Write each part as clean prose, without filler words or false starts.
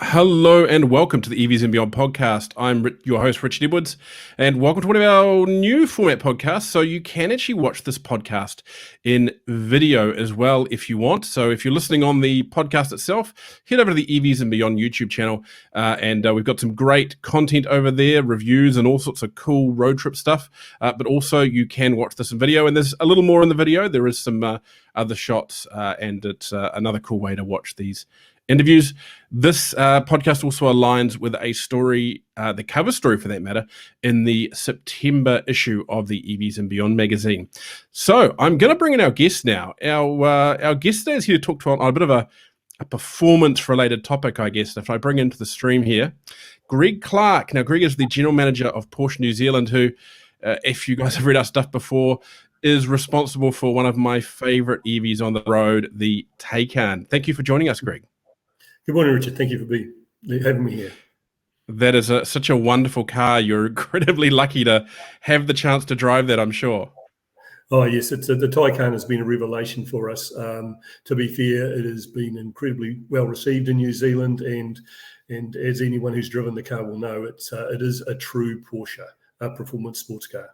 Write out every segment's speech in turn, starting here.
Hello and welcome to the EVs and Beyond podcast. I'm your host, Richard Edwards, and welcome to one of our new format podcasts. So you can actually watch this podcast in video as well if you want. So if you're listening on the podcast itself, head over to the EVs and Beyond YouTube channel, and we've got some great content over there, reviews and all sorts of cool road trip stuff. But also you can watch this in video, and there's a little more in the video. There is some other shots, and it's another cool way to watch these interviews. This podcast also aligns with a story, the cover story for that matter, in the September issue of the EVs and Beyond magazine. So I'm going to bring in our guest now. Our guest today is here to talk to on a bit of a performance-related topic, I guess, if I bring into the stream here. Greg Clarke. Now, Greg is the general manager of Porsche New Zealand, who, if you guys have read our stuff before, is responsible for one of my favorite EVs on the road, the Cayenne. Thank you for joining us, Greg. Good morning, Richard. Thank you for having me here. That is such a wonderful car. You're incredibly lucky to have the chance to drive that, I'm sure. Oh, yes. The Cayenne has been a revelation for us. To be fair, it has been incredibly well received in New Zealand, and as anyone who's driven the car will know, it is a true Porsche, a performance sports car.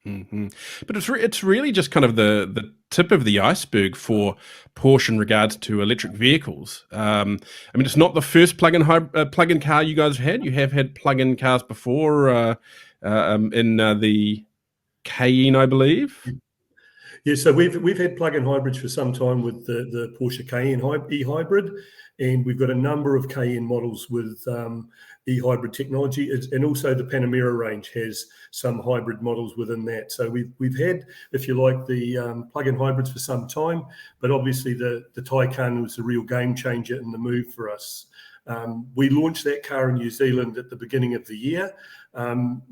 Mm-hmm. But it's really just kind of the tip of the iceberg for Porsche in regards to electric vehicles. I mean, it's not the first plug-in car you guys have had. You have had plug-in cars before in the Cayenne, I believe. Yeah, so we've had plug-in hybrids for some time with the Porsche Cayenne e-hybrid, and we've got a number of Cayenne models with e-hybrid technology, and also the Panamera range has some hybrid models within that. So we've had, if you like, the plug-in hybrids for some time, but obviously the Cayenne was a real game changer in the move for us. We launched that car in New Zealand at the beginning of the year.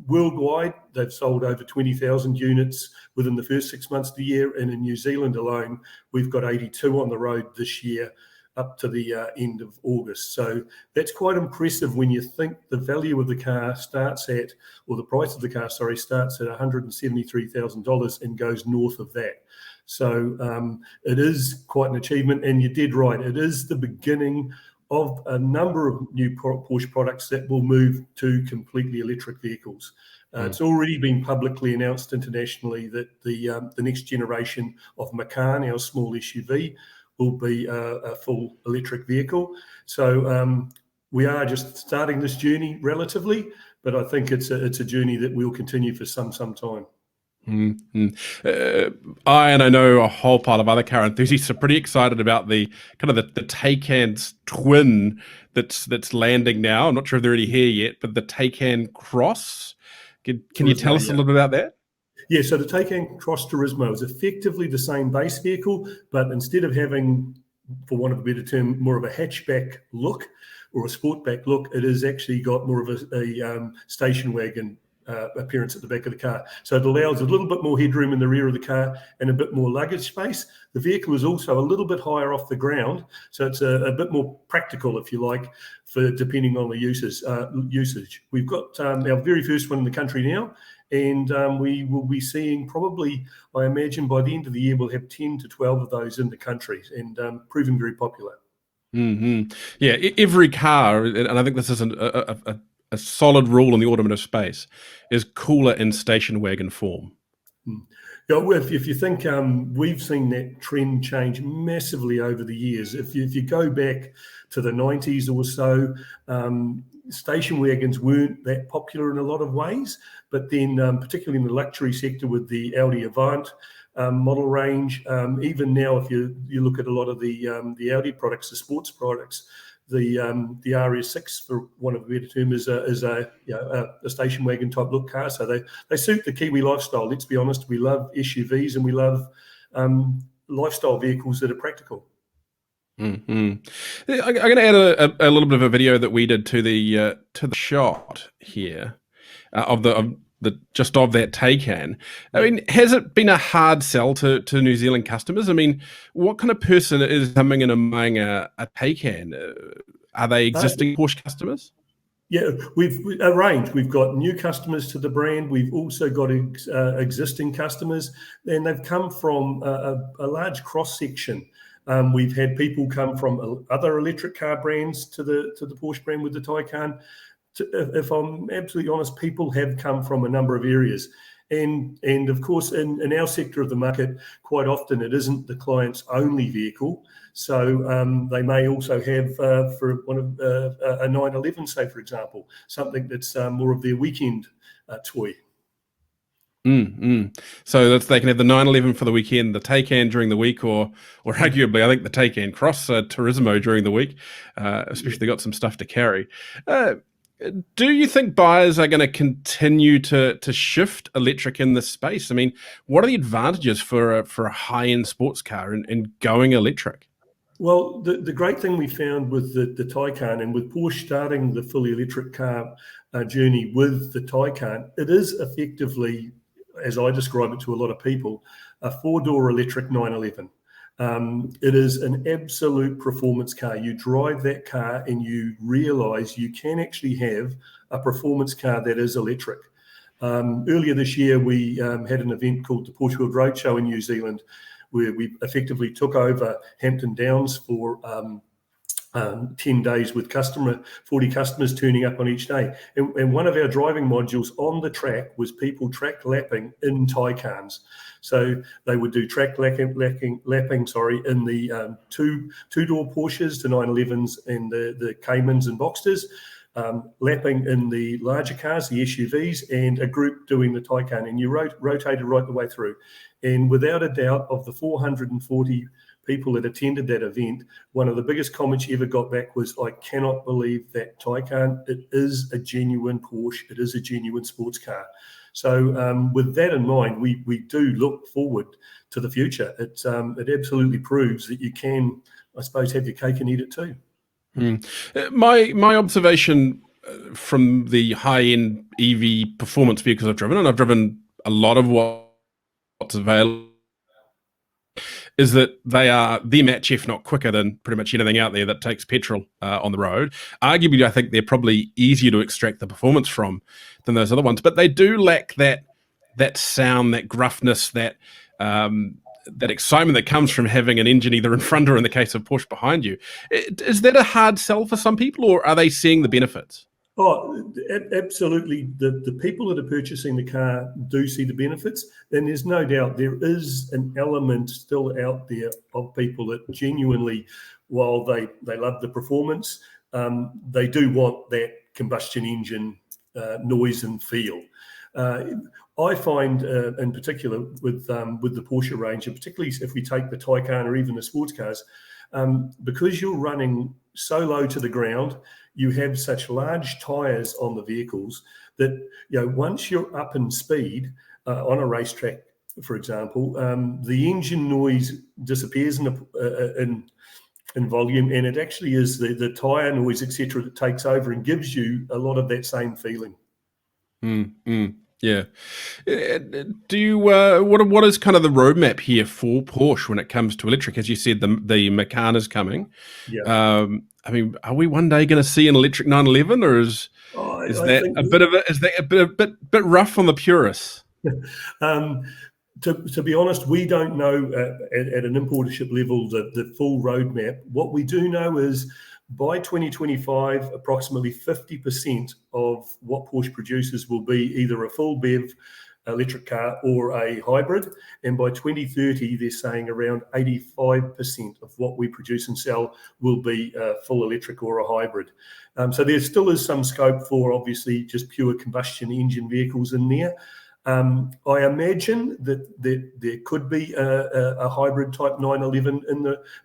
Worldwide, they've sold over 20,000 units within the first 6 months of the year, and in New Zealand alone, we've got 82 on the road this year up to the end of August. So that's quite impressive when you think the value of the car starts at, or the price of the car, starts at $173,000 and goes north of that. So it is quite an achievement, and you did right. It is the beginning of a number of new Porsche products that will move to completely electric vehicles. It's already been publicly announced internationally that the next generation of Macan, our small SUV, will be a full electric vehicle. So we are just starting this journey relatively, but I think it's a journey that will continue for some time. Mm-hmm. I know a whole pile of other car enthusiasts are pretty excited about the kind of the Taycan's twin that's landing now. I'm not sure if they're already here yet, but the Cayenne Cross. Can you tell us a little bit about that? Yeah, so the Cayenne Cross Turismo is effectively the same base vehicle, but instead of having, for want of a better term, more of a hatchback look or a sportback look, it has actually got more of a station wagon appearance at the back of the car. So it allows a little bit more headroom in the rear of the car and a bit more luggage space. The vehicle is also a little bit higher off the ground, so it's a bit more practical, if you like, for depending on the usage. We've got our very first one in the country now, and we will be seeing probably, I imagine by the end of the year, we'll have 10 to 12 of those in the country, and proving very popular. Mm-hmm. Yeah, every car, and I think this is a solid rule in the automotive space, is cooler in station wagon form. Yeah, well, if you think we've seen that trend change massively over the years. If you go back to the 90s or so, station wagons weren't that popular in a lot of ways, but then particularly in the luxury sector with the Audi Avant model range, even now if you look at a lot of the Audi products, the sports products, the RS6, for want of a better term, is a station wagon type look car. So they suit the Kiwi lifestyle. Let's be honest, we love SUVs and we love lifestyle vehicles that are practical. Mm-hmm. I'm going to add a little bit of a video that we did to the shot here of that Cayenne. I mean, has it been a hard sell to New Zealand customers? I mean, what kind of person is coming in and buying a Cayenne? Are they existing Porsche customers? Yeah, we've arranged. We've got new customers to the brand. We've also got existing customers, and they've come from a large cross section We've had people come from other electric car brands to the Porsche brand with the Taycan. If I'm absolutely honest, people have come from a number of areas. And of course, in our sector of the market, quite often it isn't the client's only vehicle. So they may also have, for one of a 911, say, for example, something that's more of their weekend toy. So they can have the 911 for the weekend, the Taycan during the week, or arguably, I think the Taycan Cross Turismo during the week, especially if they've got some stuff to carry. Do you think buyers are going to continue to shift electric in this space? I mean, what are the advantages for a high-end sports car in going electric? Well, the great thing we found with the Taycan, and with Porsche starting the fully electric car journey with the Taycan, it is effectively, as I describe it to a lot of people, a four-door electric 911. It is an absolute performance car. You drive that car and you realise you can actually have a performance car that is electric. Earlier this year, we had an event called the Porsche World Roadshow in New Zealand, where we effectively took over Hampton Downs for 10 days with 40 customers turning up on each day. And one of our driving modules on the track was people track lapping in Taycans. So they would do track lapping, in the two-door Porsches, the 911s and the Caymans and Boxsters, lapping in the larger cars, the SUVs, and a group doing the Taycan. And you rotated right the way through. And without a doubt, of the 440 people that attended that event, one of the biggest comments you ever got back was, "I cannot believe that Taycan, it is a genuine Porsche, it is a genuine sports car." So with that in mind, we do look forward to the future. It absolutely proves that you can, I suppose, have your cake and eat it too. My observation from the high-end EV performance vehicles I've driven, and I've driven a lot of what's available, is that they are the match, if not quicker, than pretty much anything out there that takes petrol on the road. Arguably, I think they're probably easier to extract the performance from than those other ones, but they do lack that sound, that gruffness, that excitement that comes from having an engine either in front or, in the case of Porsche, behind you. Is that a hard sell for some people, or are they seeing the benefits? Oh, absolutely. The people that are purchasing the car do see the benefits. And there's no doubt there is an element still out there of people that genuinely, while they love the performance, they do want that combustion engine noise and feel. I find, in particular, with the Porsche range, and particularly if we take the Taycan or even the sports cars, because you're running so low to the ground, you have such large tyres on the vehicles that, once you're up in speed on a racetrack, for example, the engine noise disappears in volume, and it actually is the tyre noise, etc., that takes over and gives you a lot of that same feeling. Yeah. Do you what is kind of the roadmap here for Porsche when it comes to electric? As you said, the Macan is coming. Yeah. I mean, are we one day going to see an electric 911, or is that a bit rough on the purists? To be honest, we don't know at an importership level the full roadmap. What we do know is, by 2025, approximately 50% of what Porsche produces will be either a full BEV electric car or a hybrid. And by 2030, they're saying around 85% of what we produce and sell will be full electric or a hybrid. So there still is some scope for, obviously, just pure combustion engine vehicles in there. I imagine that there could be a hybrid type 911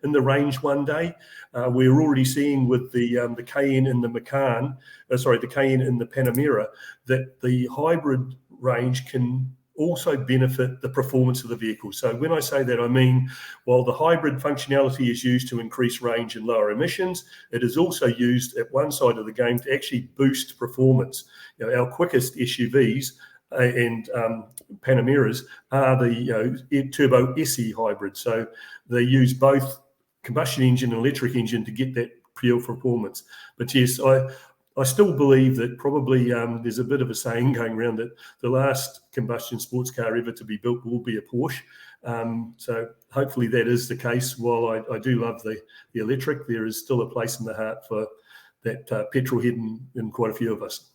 in the range one day. We're already seeing with the Cayenne and the Macan, the Cayenne and the Panamera, that the hybrid range can also benefit the performance of the vehicle. So when I say that, I mean, while the hybrid functionality is used to increase range and lower emissions, it is also used at one side of the game to actually boost performance. Our quickest SUVs and Panameras are the turbo SE hybrid. So they use both combustion engine and electric engine to get that pure performance. But yes, I still believe that probably there's a bit of a saying going around that the last combustion sports car ever to be built will be a Porsche. So hopefully that is the case. While I do love the electric, there is still a place in the heart for that petrol head in quite a few of us.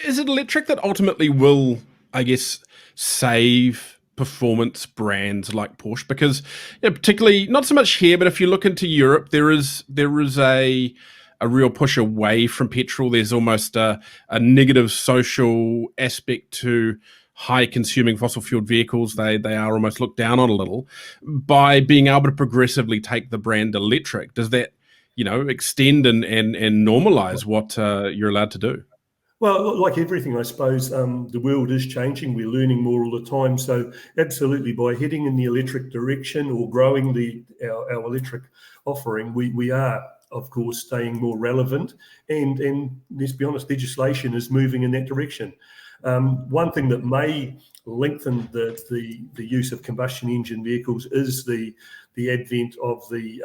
Is it electric that ultimately will, I guess, save performance brands like Porsche? Because particularly not so much here, but if you look into Europe, there is a real push away from petrol. There's almost a negative social aspect to high consuming fossil fueled vehicles. They are almost looked down on a little. By being able to progressively take the brand electric, does that extend and normalize what you're allowed to do? Well, like everything, I suppose, the world is changing. We're learning more all the time. So absolutely, by heading in the electric direction or growing our electric offering, we are, of course, staying more relevant. And let's be honest, legislation is moving in that direction. One thing that may lengthen the use of combustion engine vehicles is the advent of the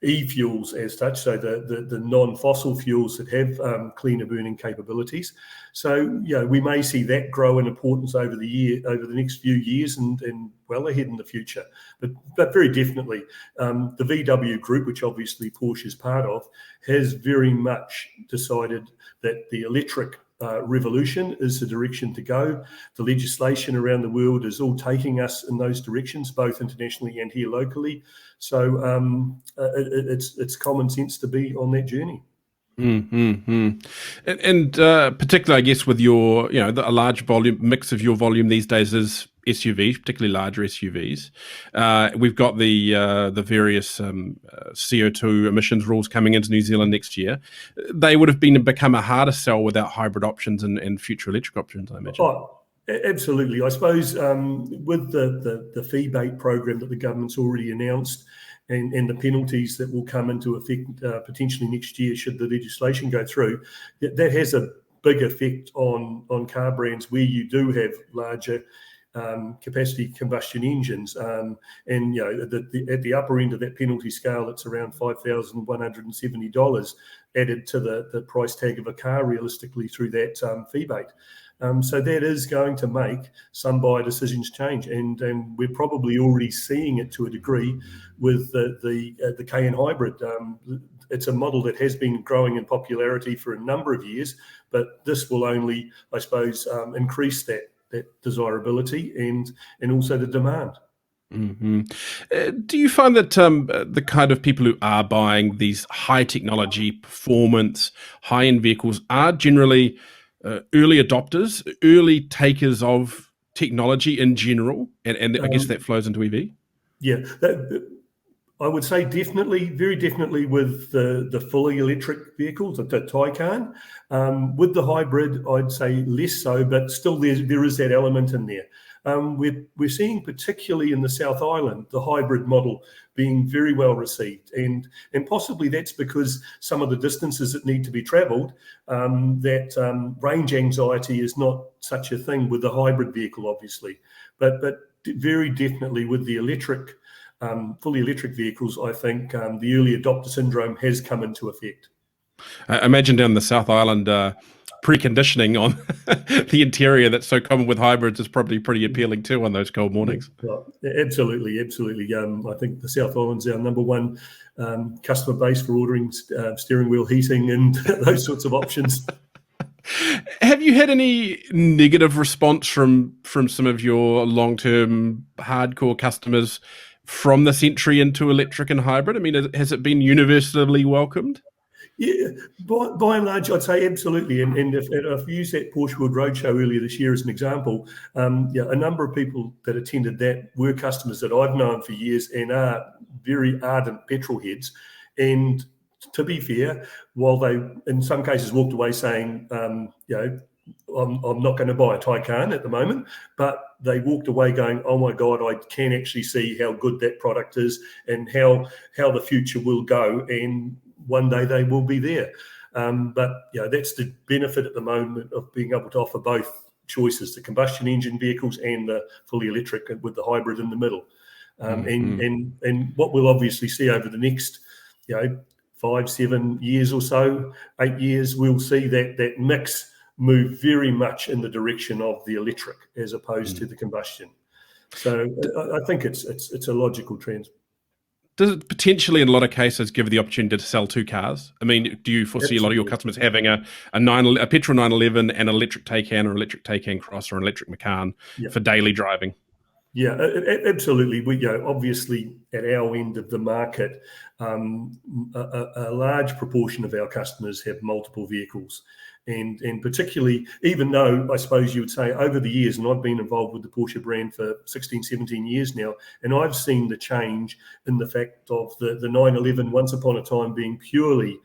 e-fuels as such, so the non-fossil fuels that have cleaner burning capabilities. So we may see that grow in importance over the next few years and well ahead in the future. But very definitely, the VW group, which obviously Porsche is part of, has very much decided that the electric revolution is the direction to go. The legislation around the world is all taking us in those directions, both internationally and here locally. So it's common sense to be on that journey. And particularly, I guess, with your, a large volume mix of your volume these days is SUVs, particularly larger SUVs. We've got the various CO2 emissions rules coming into New Zealand next year. They would have become a harder sell without hybrid options and future electric options, I imagine. Oh, absolutely. I suppose with the fee-bait program that the government's already announced, and the penalties that will come into effect potentially next year should the legislation go through, that has a big effect on car brands where you do have larger capacity combustion engines. And at the upper end of that penalty scale, it's around $5,170 added to the price tag of a car realistically through that fee-bait. So that is going to make some buyer decisions change, and we're probably already seeing it to a degree with the Cayenne hybrid. It's a model that has been growing in popularity for a number of years, but this will only, I suppose, increase that desirability and also the demand. Mm-hmm. Do you find that the kind of people who are buying these high technology, performance, high-end vehicles are generally early adopters, early takers of technology in general, and I guess that flows into EV? Yeah, I would say definitely, very definitely with the fully electric vehicles, the Taycan. With the hybrid, I'd say less so, but still there is that element in there. We're seeing, particularly in the South Island, the hybrid model being very well received, and possibly that's because some of the distances that need to be travelled, that range anxiety is not such a thing with the hybrid vehicle, obviously, but very definitely with the electric, fully electric vehicles, I think the early adopter syndrome has come into effect. I imagine down the South Island, preconditioning on the interior that's so common with hybrids is probably pretty appealing too on those cold mornings. Well, absolutely. I think the South Island's our number one customer base for ordering steering wheel heating and those sorts of options. Have you had any negative response from some of your long-term hardcore customers from this entry into electric and hybrid? I mean, has it been universally welcomed? Yeah, by and large, I'd say absolutely. And if I've used that Porsche World Roadshow earlier this year as an example, a number of people that attended that were customers that I've known for years and are very ardent petrol heads. And to be fair, while they in some cases walked away saying, I'm not going to buy a Taycan at the moment, but they walked away going, oh my God, I can actually see how good that product is and how the future will go. And one day they will be there. But that's the benefit at the moment of being able to offer both choices, the combustion engine vehicles and the fully electric with the hybrid in the middle. And what we'll obviously see over the next 5, 7 years or so, 8 years, we'll see that mix move very much in the direction of the electric as opposed to the combustion. So I think it's a logical trend. Does it potentially, in a lot of cases, give the opportunity to sell two cars? I mean, do you foresee a lot of your customers having a petrol 911 and an electric Taycan or electric Taycan Cross or an electric Macan for daily driving? Yeah, absolutely. We obviously at our end of the market, a large proportion of our customers have multiple vehicles. And particularly, even though I suppose you would say over the years, and I've been involved with the Porsche brand for 16, 17 years now, and I've seen the change in the fact of the 911 once upon a time being purely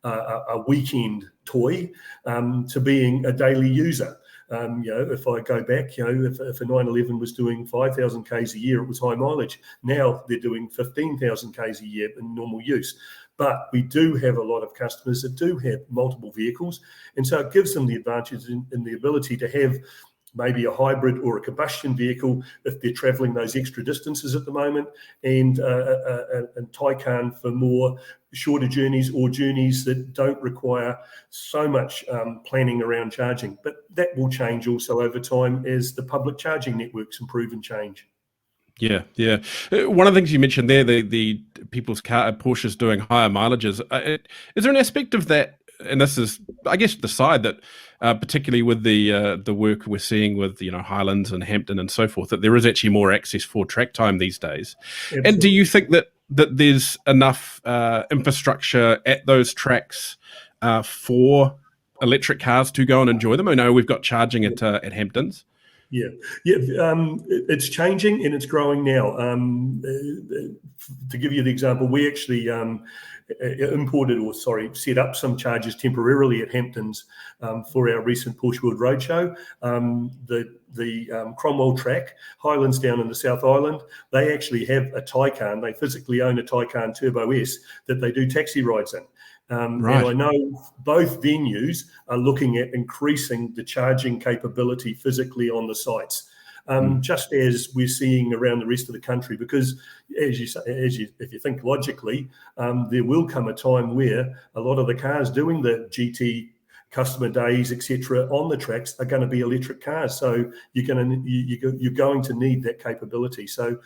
a weekend toy to being a daily user. If I go back, if a 911 was doing 5,000 Ks a year, it was high mileage. Now they're doing 15,000 Ks a year in normal use. But we do have a lot of customers that do have multiple vehicles. And so it gives them the advantage in the ability to have maybe a hybrid or a combustion vehicle if they're traveling those extra distances at the moment, and Taycan for more shorter journeys or journeys that don't require so much planning around charging. But that will change also over time as the public charging networks improve and change. Yeah. One of the things you mentioned there, the people's Porsches doing higher mileages. Is there an aspect of that? And this is, I guess, the side that, particularly with the work we're seeing with Highlands and Hampton and so forth, that there is actually more access for track time these days. Absolutely. And do you think that there's enough infrastructure at those tracks for electric cars to go and enjoy them? I know we've got charging at Hamptons. Yeah, it's changing and it's growing now. To give you the example, we actually set up some charges temporarily at Hamptons for our recent Porsche World Roadshow. The Cromwell track, Highlands down in the South Island, they actually have a Taycan. They physically own a Taycan Turbo S that they do taxi rides in. And I know both venues are looking at increasing the charging capability physically on the sites, just as we're seeing around the rest of the country. Because as you say, if you think logically, there will come a time where a lot of the cars doing the GT customer days, etc., on the tracks are going to be electric cars. So you're going to need that capability. So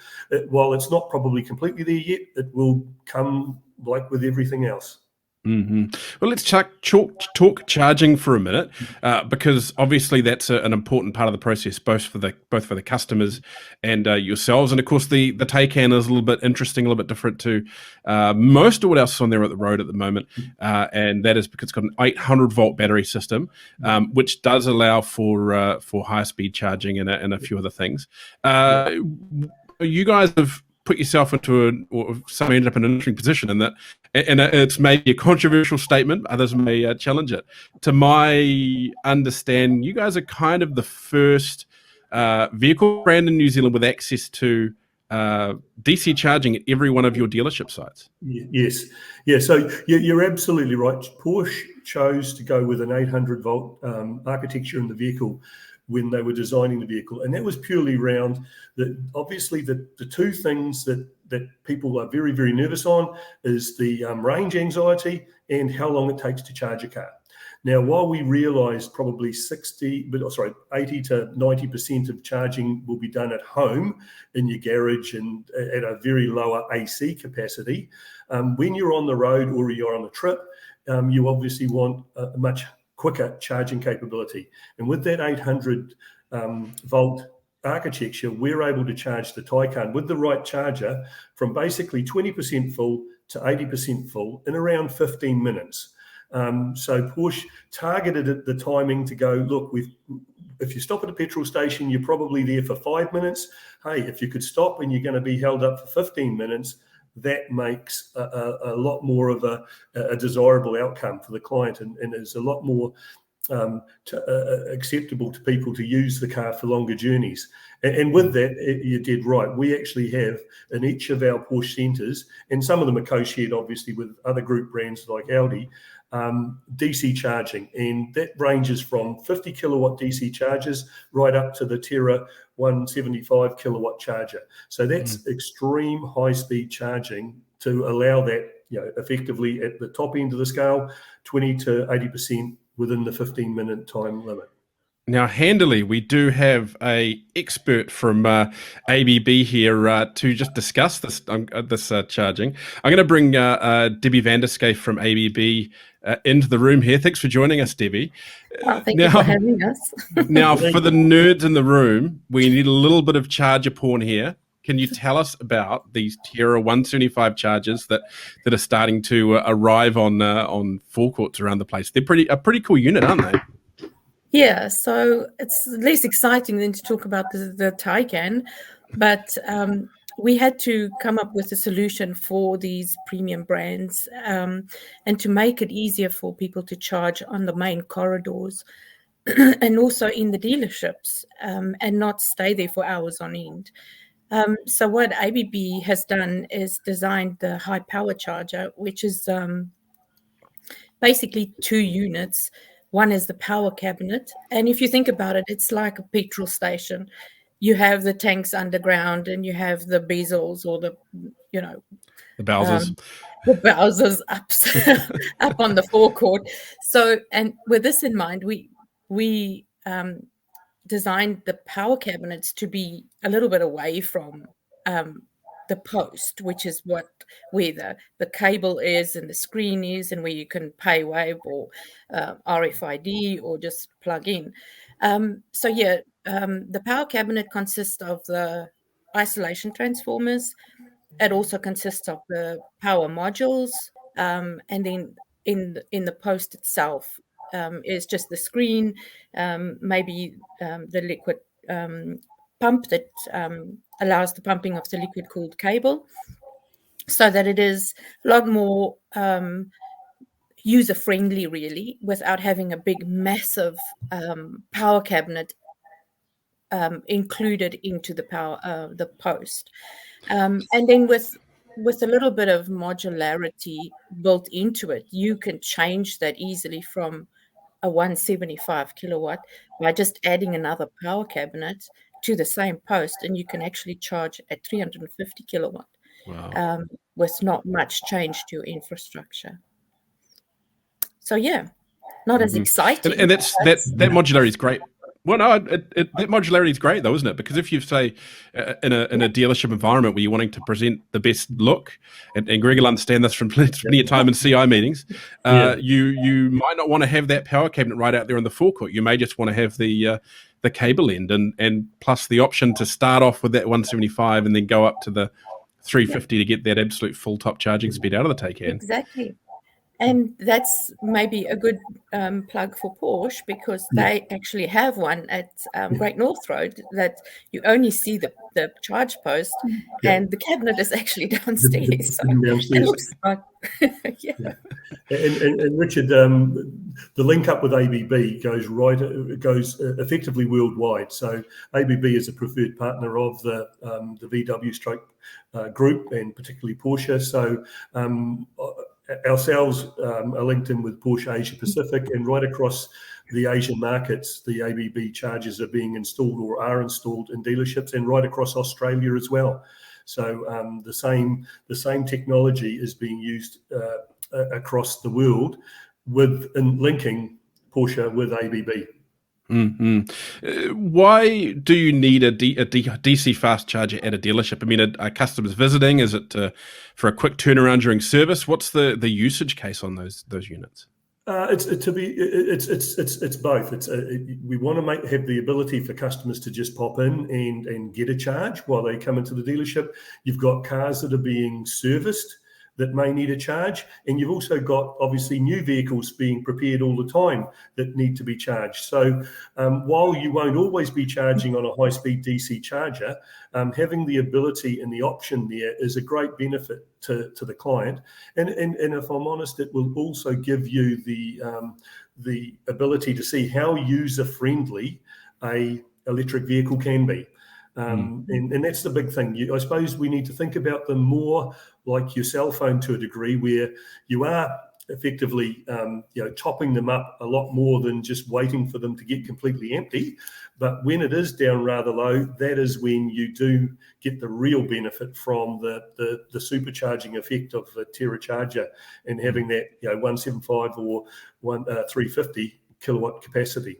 while it's not probably completely there yet, it will come like with everything else. Mm-hmm. Well, let's talk charging for a minute, because obviously that's an important part of the process, both for the customers and yourselves. And of course, the Taycan is a little bit interesting, a little bit different to most of what else is on there at the road at the moment, and that is because it's got an 800-volt battery system, which does allow for high speed charging and a few other things. You guys have put yourself into some end up in an interesting position in that, and it's maybe a controversial statement, others may challenge it. To my understanding, you guys are kind of the first vehicle brand in New Zealand with access to DC charging at every one of your dealership sites. Yes. Yeah, so you're absolutely right. Porsche chose to go with an 800-volt architecture in the vehicle when they were designing the vehicle. And that was purely around obviously the two things that people are very, very nervous on is the range anxiety and how long it takes to charge a car. Now, while we realised probably 80 to 90% of charging will be done at home in your garage and at a very lower AC capacity, when you're on the road or you're on a trip, you obviously want a much quicker charging capability. And with that 800 volt architecture, we're able to charge the Taycan with the right charger from basically 20% full to 80% full in around 15 minutes. So Porsche targeted the timing to go, look, if you stop at a petrol station, you're probably there for 5 minutes. Hey, if you could stop and you're going to be held up for 15 minutes, that makes a lot more of a desirable outcome for the client, and is a lot more acceptable to people to use the car for longer journeys. And with that, you did right. We actually have in each of our Porsche centres, and some of them are co-shared obviously with other group brands like Audi, DC charging, and that ranges from 50 kilowatt DC chargers right up to the Terra 175 kilowatt charger. So that's extreme high speed charging to allow that effectively at the top end of the scale, 20 to 80% within the 15-minute time limit. Now, handily, we do have a expert from ABB here to just discuss this charging. I'm going to bring Debbie van der Schyff from ABB into the room here. Thanks for joining us, Debbie. Thank you for having us. Now, for the nerds in the room, we need a little bit of charger porn here. Can you tell us about these Terra 175 chargers that are starting to arrive on forecourts around the place? They're a pretty cool unit, aren't they? Yeah, so it's less exciting than to talk about the Cayenne, but we had to come up with a solution for these premium brands and to make it easier for people to charge on the main corridors and also in the dealerships and not stay there for hours on end. So what ABB has done is designed the high power charger, which is basically 2 units. One is the power cabinet. And if you think about it, it's like a petrol station. You have the tanks underground and you have the bezels or the Bowsers. The Bowsers up on the forecourt. So, and with this in mind, we designed the power cabinets to be a little bit away from the post, which is where the cable is and the screen is, and where you can pay wave or RFID or just plug in. The power cabinet consists of the isolation transformers. It also consists of the power modules, and then in the post itself is just the screen, maybe the liquid pump that allows the pumping of the liquid cooled cable, so that it is a lot more user friendly, really, without having a big massive power cabinet included into the post, and then with a little bit of modularity built into it, you can change that easily from a 175 kilowatt by just adding another power cabinet to the same post, and you can actually charge at 350 kilowatt. Wow. With not much change to your infrastructure. So not as exciting. And that modularity is great. Well, no, that modularity is great, though, isn't it? Because if you say in a dealership environment where you're wanting to present the best look, and Greg will understand this from plenty of time in CI meetings, you might not want to have that power cabinet right out there in the forecourt. You may just want to have the cable end and plus the option to start off with that 175 and then go up to the 350 to get that absolute full top charging speed out of the Cayenne. Exactly. And that's maybe a good plug for Porsche, because they actually have one at Great North Road that you only see the charge post, and the cabinet is actually downstairs. It looks like, And Richard, the link up with ABB goes effectively worldwide. So ABB is a preferred partner of the VW stroke group, and particularly Porsche. So ourselves are linked in with Porsche Asia Pacific, and right across the Asian markets, the ABB chargers are being installed or are installed in dealerships, and right across Australia as well. So the same technology is being used across the world in linking Porsche with ABB. Why do you need a DC fast charger at a dealership? I mean, are customers visiting? Is it for a quick turnaround during service? What's the usage case on those units? It's both. We want to have the ability for customers to just pop in and get a charge while they come into the dealership. You've got cars that are being serviced that may need a charge, and you've also got obviously new vehicles being prepared all the time that need to be charged. So while you won't always be charging on a high-speed DC charger, having the ability and the option there is a great benefit to the client. And if I'm honest, it will also give you the ability to see how user-friendly a electric vehicle can be. And that's the big thing. I suppose we need to think about them more like your cell phone to a degree, where you are effectively, topping them up a lot more than just waiting for them to get completely empty. But when it is down rather low, that is when you do get the real benefit from the supercharging effect of the Terra charger and having that 175 or 350 kilowatt capacity.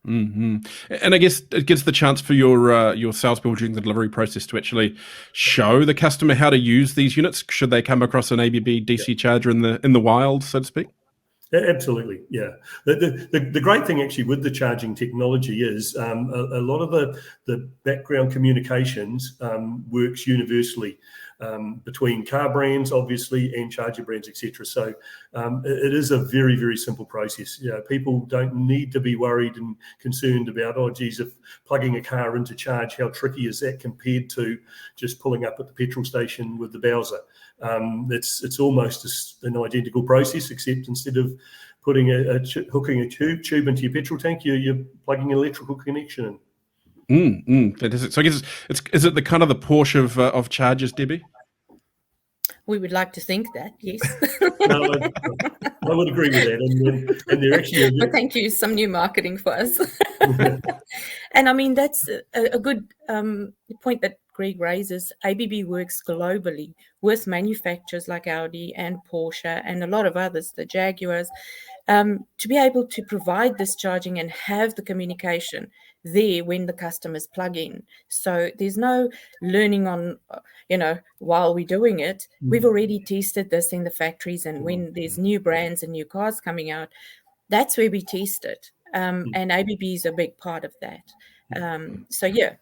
Mm-hmm. And I guess it gives the chance for your salespeople during the delivery process to actually show the customer how to use these units should they come across an ABB DC charger in the wild, so to speak. Absolutely, yeah. The great thing actually with the charging technology is a lot of the background communications works universally between car brands, obviously, and charger brands, etc. So it is a very, very simple process. People don't need to be worried and concerned about, oh, geez, if plugging a car into charge, how tricky is that compared to just pulling up at the petrol station with the Bowser? It's almost an identical process, except instead of putting hooking a tube into your petrol tank, you're plugging an electrical connection in. Fantastic. So I guess is it the kind of the Porsche of chargers, Debbie? We would like to think that, yes. No, I would agree with that. And they're actually... But thank you, some new marketing for us. And I mean, that's a good point that Greg raises. ABB works globally with manufacturers like Audi and Porsche and a lot of others, the Jaguars, to be able to provide this charging and have the communication there when the customers plug in. So there's no learning on, while we're doing it. We've already tested this in the factories, and when there's new brands and new cars coming out, that's where we test it. And ABB is a big part of that. So yeah,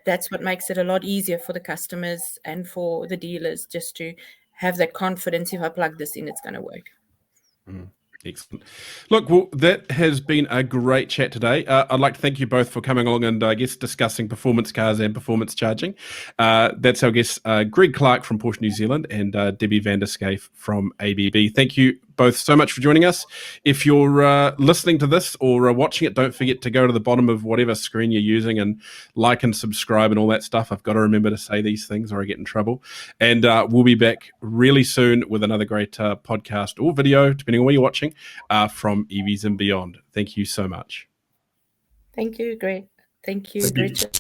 that's what makes it a lot easier for the customers and for the dealers just to have that confidence. If I plug this in, it's going to work. Excellent. Look, well, that has been a great chat today. I'd like to thank you both for coming along and I guess discussing performance cars and performance charging. That's our guest, Greg Clarke from Porsche New Zealand and Debbie van der Schyff from ABB. Thank you both so much for joining us. If you're listening to this or watching it, don't forget to go to the bottom of whatever screen you're using and like and subscribe and all that stuff. I've got to remember to say these things or I get in trouble. And we'll be back really soon with another great podcast or video, depending on where you're watching, from EVs and Beyond. Thank you so much. Thank you, Greg. Thank you, Richard.